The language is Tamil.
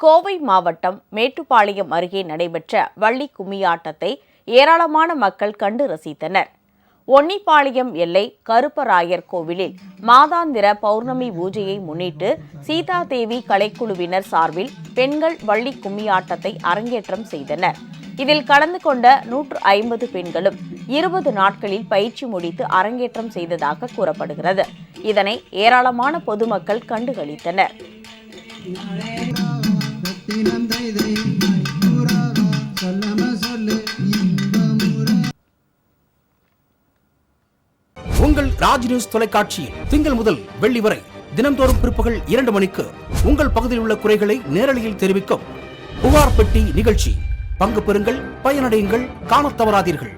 கோவை மாவட்டம் மேட்டுப்பாளையம் அருகே நடைபெற்ற வள்ளி கும்மியாட்டத்தை ஏராளமான மக்கள் கண்டு ரசித்தனர். ஒன்னிப்பாளையம் எல்லை கருப்பராயர் கோவிலில் மாதாந்திர பௌர்ணமி பூஜையை முன்னிட்டு சீதாதேவி கலைக்குழுவினர் சார்பில் பெண்கள் வள்ளி கும்மியாட்டத்தை அரங்கேற்றம் செய்தனர். இதில் கலந்து கொண்ட 150 பெண்களும் 20 நாட்களில் பயிற்சி முடித்து அரங்கேற்றம் செய்ததாக கூறப்படுகிறது. இதனை ஏராளமான பொதுமக்கள் கண்டுகளித்தனர். உங்கள் ராஜ் நியூஸ் தொலைக்காட்சியில் திங்கள் முதல் வெள்ளி வரை தினந்தோறும் பிற்பகல் 2 மணிக்கு உங்கள் பகுதியில் உள்ள குறைகளை நேரலையில் தெரிவிக்கும் புகார் பெட்டி நிகழ்ச்சி. பங்கு பெறுங்கள், பயனடையுங்கள், காணத் தவறாதீர்கள்.